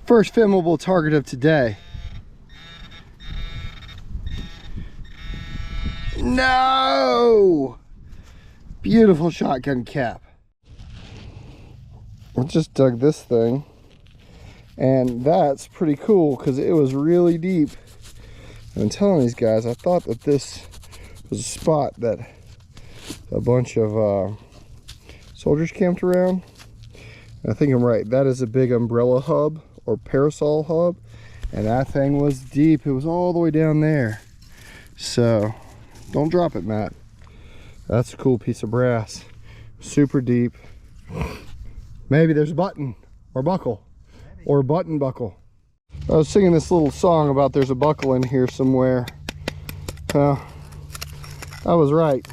First filmable target of today. No! Beautiful shotgun cap. I just dug this thing, and that's pretty cool because it was really deep. I'm telling these guys, I thought that this was a spot that a bunch of soldiers camped around. I think I'm right. That is a big umbrella hub or parasol hub, and that thing was deep. It was all the way down there. So don't drop it, Matt. That's a cool piece of brass. Super deep. Maybe there's a button or buckle. Maybe. Or a button buckle. I was singing this little song about there's a buckle in here somewhere. I was right.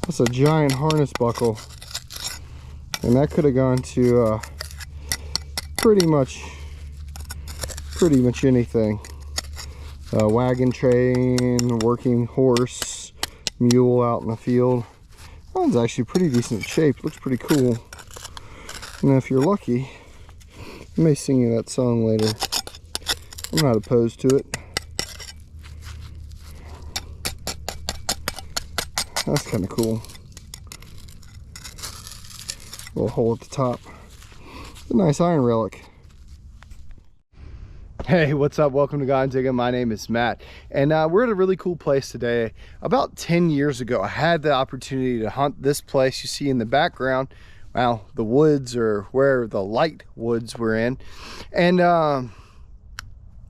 That's a giant harness buckle. And that could have gone to pretty much anything. Wagon train, working horse, mule out in the field. That one's actually pretty decent shape. Looks pretty cool. And if you're lucky, I may sing you that song later. I'm not opposed to it. That's kind of cool. Little hole at the top. It's a nice iron relic. Hey, what's up? Welcome to Diggin. My name is Matt, and we're at a really cool place today. About 10 years ago, I had the opportunity to hunt this place you see in the background. Well, the woods, or where the light woods we're in, and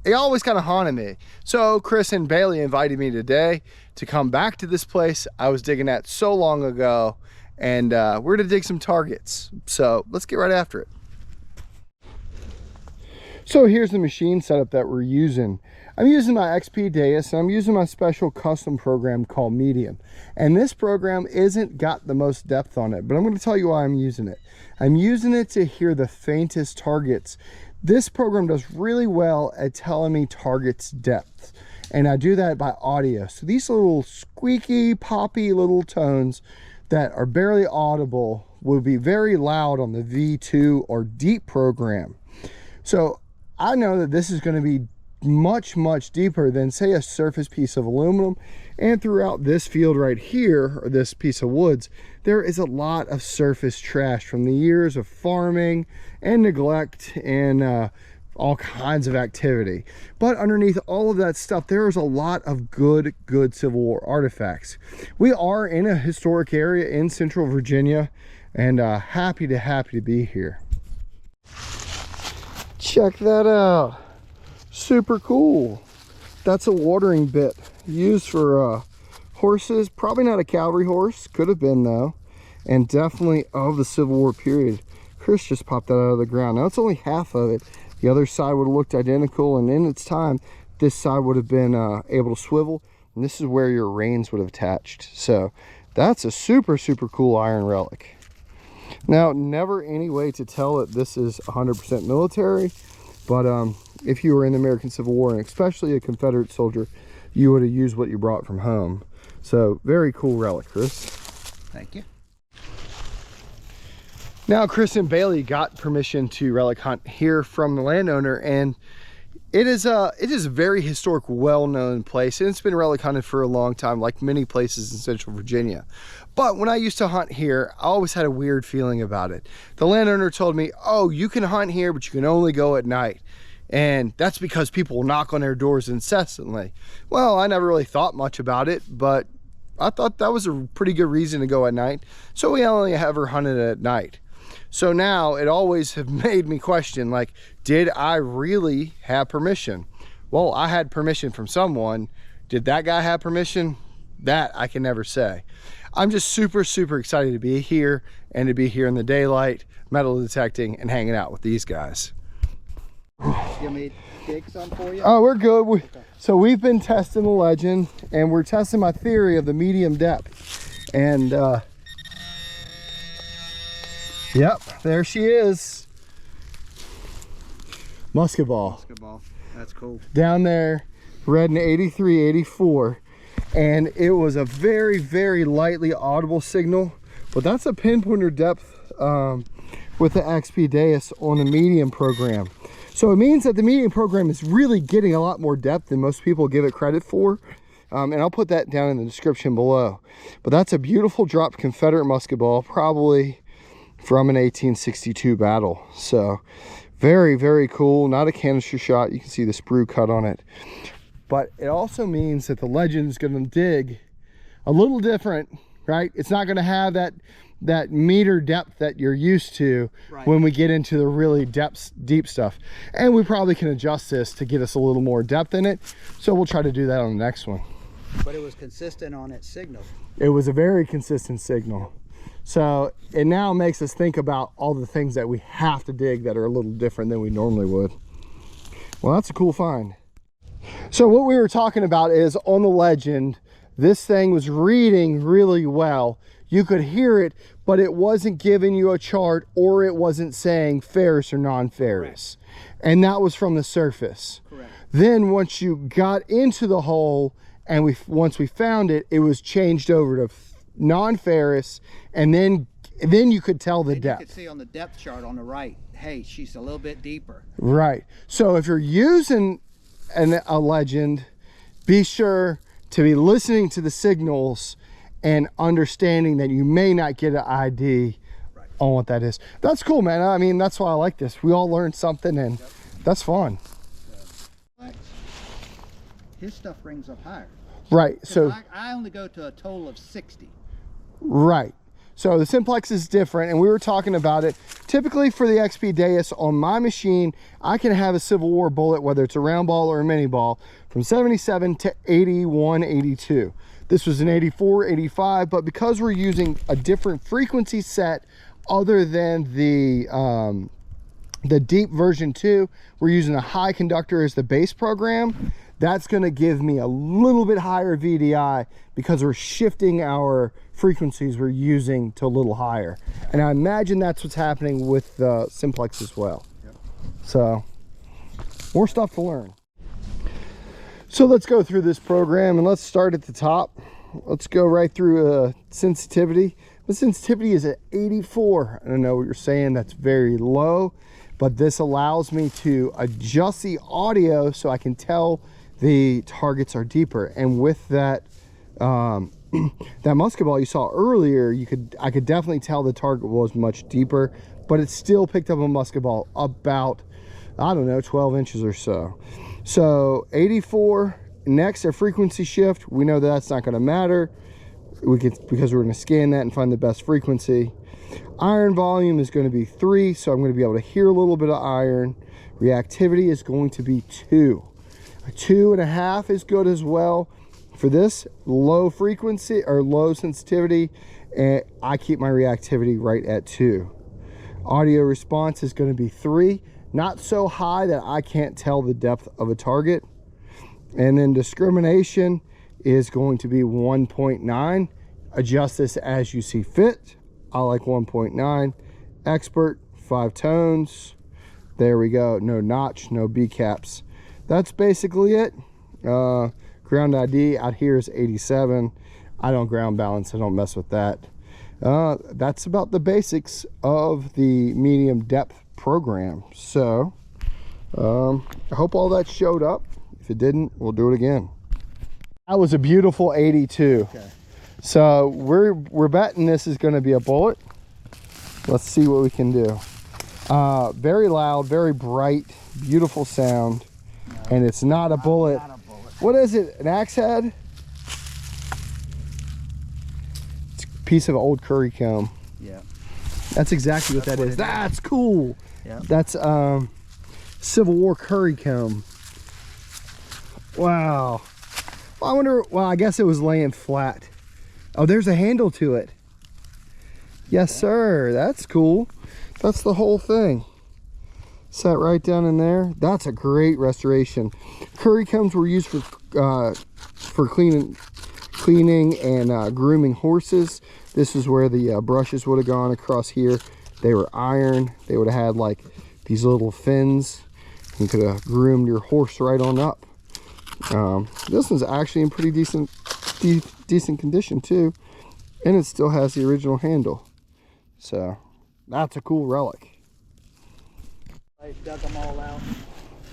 it always kind of haunted me. So Chris and Bailey invited me today to come back to this place I was digging at so long ago, and we're to dig some targets. So let's get right after it. So here's the machine setup that we're using. I'm using my XP Deus, and I'm using my special custom program called Medium. And this program isn't got the most depth on it, but I'm going to tell you why I'm using it. I'm using it to hear the faintest targets. This program does really well at telling me targets depth, and I do that by audio. So these little squeaky, poppy little tones that are barely audible will be very loud on the V2 or deep program. So I know that this is going to be much deeper than, say, a surface piece of aluminum. And throughout this field right here, or this piece of woods, there is a lot of surface trash from the years of farming and neglect and all kinds of activity. But underneath all of that stuff, there is a lot of good Civil War artifacts. We are in a historic area in Central Virginia, and happy to be here. Check that out. Super cool. That's a watering bit used for horses. Probably not a cavalry horse. Could have been though. And definitely of the Civil War period. Chris just popped that out of the ground. Now it's only half of it. The other side would have looked identical, and in its time this side would have been able to swivel, and this is where your reins would have attached. So that's a super cool iron relic. Now, never any way to tell that this is 100% military, but if you were in the American Civil War, and especially a Confederate soldier, you would have used what you brought from home. So very cool relic, Chris. Thank you. Now, Chris and Bailey got permission to relic hunt here from the landowner, and it is a very historic, well-known place, and it's been relic hunted for a long time, like many places in Central Virginia. But when I used to hunt here, I always had a weird feeling about it. The landowner told me, oh, you can hunt here, but you can only go at night. And that's because people will knock on their doors incessantly. Well, I never really thought much about it, but I thought that was a pretty good reason to go at night. So we only ever hunted at night. So now it always have made me question, like, did I really have permission? Well, I had permission from someone. Did that guy have permission? That I can never say. I'm just super excited to be here, and to be here in the daylight, metal detecting, and hanging out with these guys. You want me to dig some for you? Oh, we're good. Okay. So we've been testing the legend, and we're testing my theory of the medium depth. And yep, there she is. Musket ball. Musket ball. That's cool. Down there, read in 83, 84. And it was a very lightly audible signal, but that's a pinpointer depth with the XP Deus on the medium program. So it means that the medium program is really getting a lot more depth than most people give it credit for. And I'll put that down in the description below. But that's a beautiful dropped Confederate musket ball, probably from an 1862 battle. So very, very cool. Not a canister shot. You can see the sprue cut on it. But it also means that the Legend is going to dig a little different, right? It's not going to have that meter depth that you're used to when we get into the really deep stuff. And we probably can adjust this to get us a little more depth in it. So we'll try to do that on the next one. But it was consistent on its signal. It was a very consistent signal. So it now makes us think about all the things that we have to dig that are a little different than we normally would. Well, that's a cool find. So what we were talking about is on the Legend, this thing was reading really well. You could hear it, but it wasn't giving you a chart, or it wasn't saying ferrous or non-ferrous. And that was from the surface. Correct. Then once you got into the hole and once we found it, it was changed over to non-ferrous, and then you could tell the depth. You could see on the depth chart on the right, hey, she's a little bit deeper. Right. So if you're using a Legend, be sure to be listening to the signals and understanding that you may not get an ID on what that is. That's cool, man. I mean, that's why I like this. We all learned something, and that's fun. His stuff rings up higher. Right. So I only go to a total of 60. Right. So the simplex is different, and we were talking about it. Typically for the XP Deus on my machine, I can have a Civil War bullet, whether it's a round ball or a mini ball, from 77 to 81, 82. This was an 84, 85, but because we're using a different frequency set other than the deep version 2, we're using a high conductor as the base program. That's going to give me a little bit higher VDI because we're shifting our frequencies we're using to a little higher. And I imagine that's what's happening with the simplex as well. Yep. So more stuff to learn. So let's go through this program, and let's start at the top. Let's go right through sensitivity. The sensitivity is at 84. I don't know what you're saying, that's very low, but this allows me to adjust the audio so I can tell the targets are deeper. And with that that musket ball you saw earlier, I could definitely tell the target was much deeper, but it still picked up a musket ball about, I don't know, 12 inches or so. So 84. Next, a frequency shift. We know that's not going to matter because we're going to scan that and find the best frequency. Iron volume is going to be 3, so I'm going to be able to hear a little bit of iron. Reactivity is going to be 2. A 2.5 is good as well. For this low frequency or low sensitivity, and I keep my reactivity right at 2. Audio response is going to be 3, not so high that I can't tell the depth of a target. And then discrimination is going to be 1.9. Adjust this as you see fit. I like 1.9. Expert, 5 tones. There we go. No notch, no B caps. That's basically it. Ground ID out here is 87. I don't ground balance, I don't mess with that. That's about the basics of the medium depth program. So I hope all that showed up. If it didn't, we'll do it again. That was a beautiful 82. Okay. So we're betting this is going to be a bullet. Let's see what we can do. Very loud, very bright, beautiful sound. No, and it's not a bullet. Not a bullet. What is it? An axe head? It's a piece of old curry comb. Yeah. That's exactly what that is. That's cool. Yeah. That's Civil War curry comb. Wow. I wonder, well, I guess it was laying flat. Oh, there's a handle to it. Yes, sir. That's cool. That's the whole thing. Set right down in there. That's a great restoration. Curry combs were used for cleaning and grooming horses. This is where the brushes would have gone across here. They were iron. They would have had like these little fins. You could have groomed your horse right on up. This one's actually in pretty decent condition too, and it still has the original handle. So that's a cool relic. I dug them all out.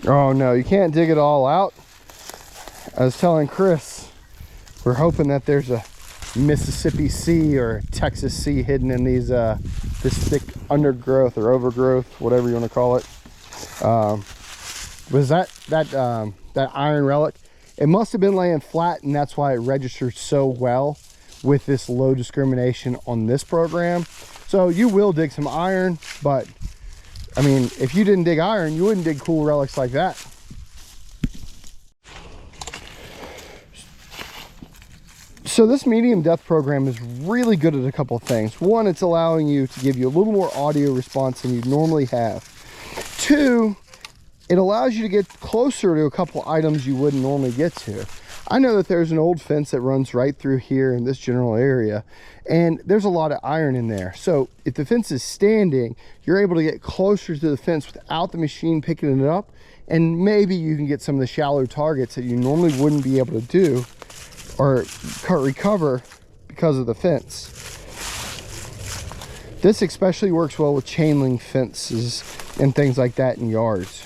Oh no, you can't dig it all out. I was telling Chris, we're hoping that there's a Mississippi Sea or Texas Sea hidden in these this thick undergrowth or overgrowth, whatever you want to call it. Was that iron relic? It must have been laying flat, and that's why it registered so well with this low discrimination on this program. So you will dig some iron, but I mean, if you didn't dig iron, you wouldn't dig cool relics like that. So this medium depth program is really good at a couple of things. One, it's allowing you to give you a little more audio response than you'd normally have. Two, it allows you to get closer to a couple items you wouldn't normally get to. I know that there's an old fence that runs right through here in this general area, and there's a lot of iron in there. So if the fence is standing, you're able to get closer to the fence without the machine picking it up, and maybe you can get some of the shallow targets that you normally wouldn't be able to do or recover because of the fence. This especially works well with chain link fences and things like that in yards.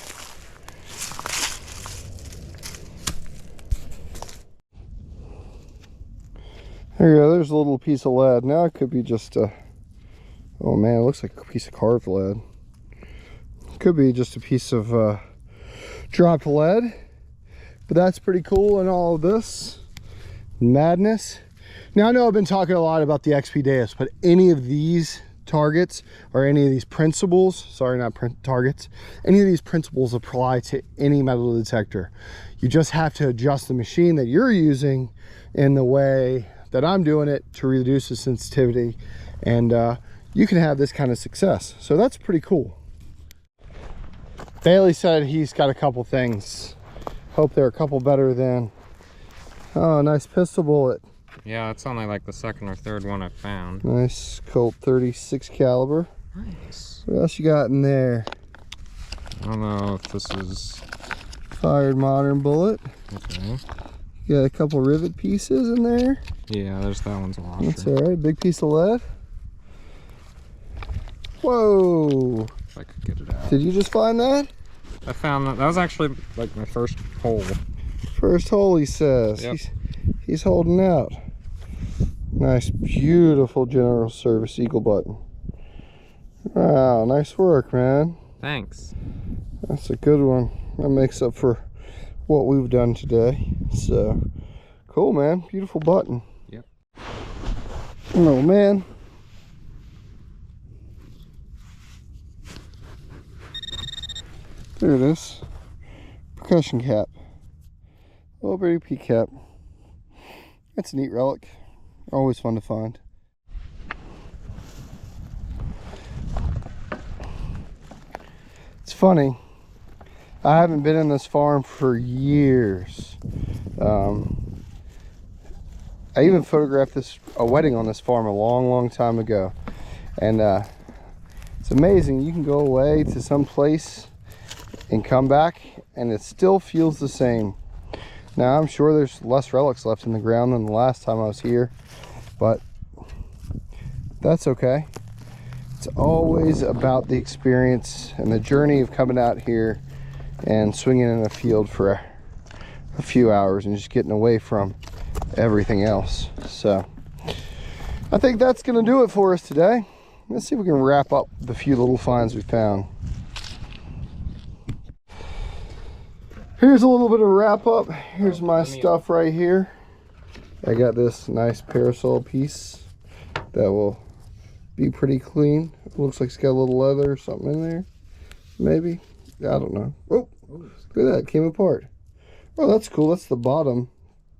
There you go, there's a little piece of lead. Now it could be just a, oh man, it looks like a piece of carved lead. Could be just a piece of dropped lead, but that's pretty cool in all of this madness. Now I know I've been talking a lot about the XP Deus, but any of these targets or any of these principles, sorry, not targets, any of these principles apply to any metal detector. You just have to adjust the machine that you're using in the way that I'm doing it to reduce the sensitivity, and you can have this kind of success. So that's pretty cool. Bailey said he's got a couple things. Hope they're a couple better than, oh, nice pistol bullet. Yeah, it's only like the second or third one I've found. Nice Colt 36 caliber. Nice. What else you got in there? I don't know if this is Fired modern bullet. okay. You got a couple rivet pieces in there. Yeah, there's that one's a washer. That's all right. Big piece of lead. Whoa! If I could get it out. Did you just find that? I found that. That was actually like my first hole. First hole, he says. Yep. He's holding out. Nice, beautiful general service eagle button. Wow, nice work, man. Thanks. That's a good one. That makes up for what we've done today. So cool, man. Beautiful button. Yep. Oh man. There it is. Percussion cap. Little bitty P cap. That's a neat relic. Always fun to find. It's funny. I haven't been in this farm for years. I even photographed a wedding on this farm a long time ago, and it's amazing. You can go away to some place and come back and it still feels the same. Now I'm sure there's less relics left in the ground than the last time I was here, but that's okay. It's always about the experience and the journey of coming out here and swinging in a field for a few hours and just getting away from everything else. So I think that's gonna do it for us today. Let's see if we can wrap up the few little finds we found. Here's a little bit of wrap up. Here's my stuff right here. I got this nice parasol piece that will be pretty clean. It looks like it's got a little leather or something in there. Maybe. I don't know. Oh, look at that. It came apart. Oh, that's cool. That's the bottom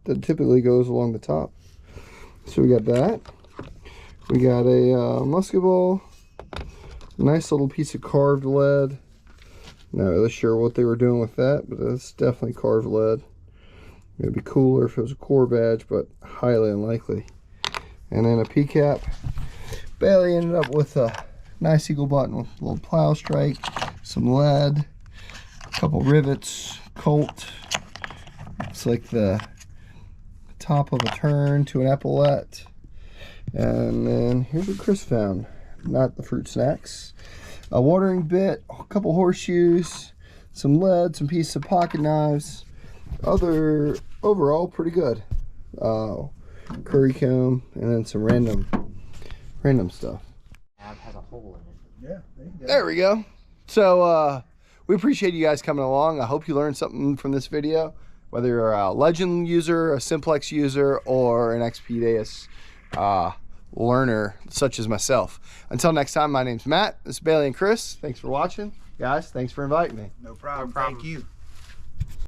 that typically goes along the top. So we got that. We got a musket ball. Nice little piece of carved lead. Not really sure what they were doing with that, but it's definitely carved lead. It'd be cooler if it was a core badge, but highly unlikely. And then a P-cap. Bailey ended up with a nice eagle button with a little plow strike, some lead, a couple rivets, Colt. It's like the top of a turn to an epaulette. And then here's what Chris found. Not the fruit snacks. a watering bit, a couple horseshoes, some lead, some pieces of pocket knives. Overall pretty good. Curry comb, and then some random stuff. Has a hole in it. Yeah, there you go. There we go. So we appreciate you guys coming along. I hope you learned something from this video, whether you're a Legend user, a Simplex user, or an XP Deus learner such as myself. Until next time, my name's Matt. This is Bailey and Chris. Thanks for watching. Guys, thanks for inviting me. No problem. No problem. Thank you.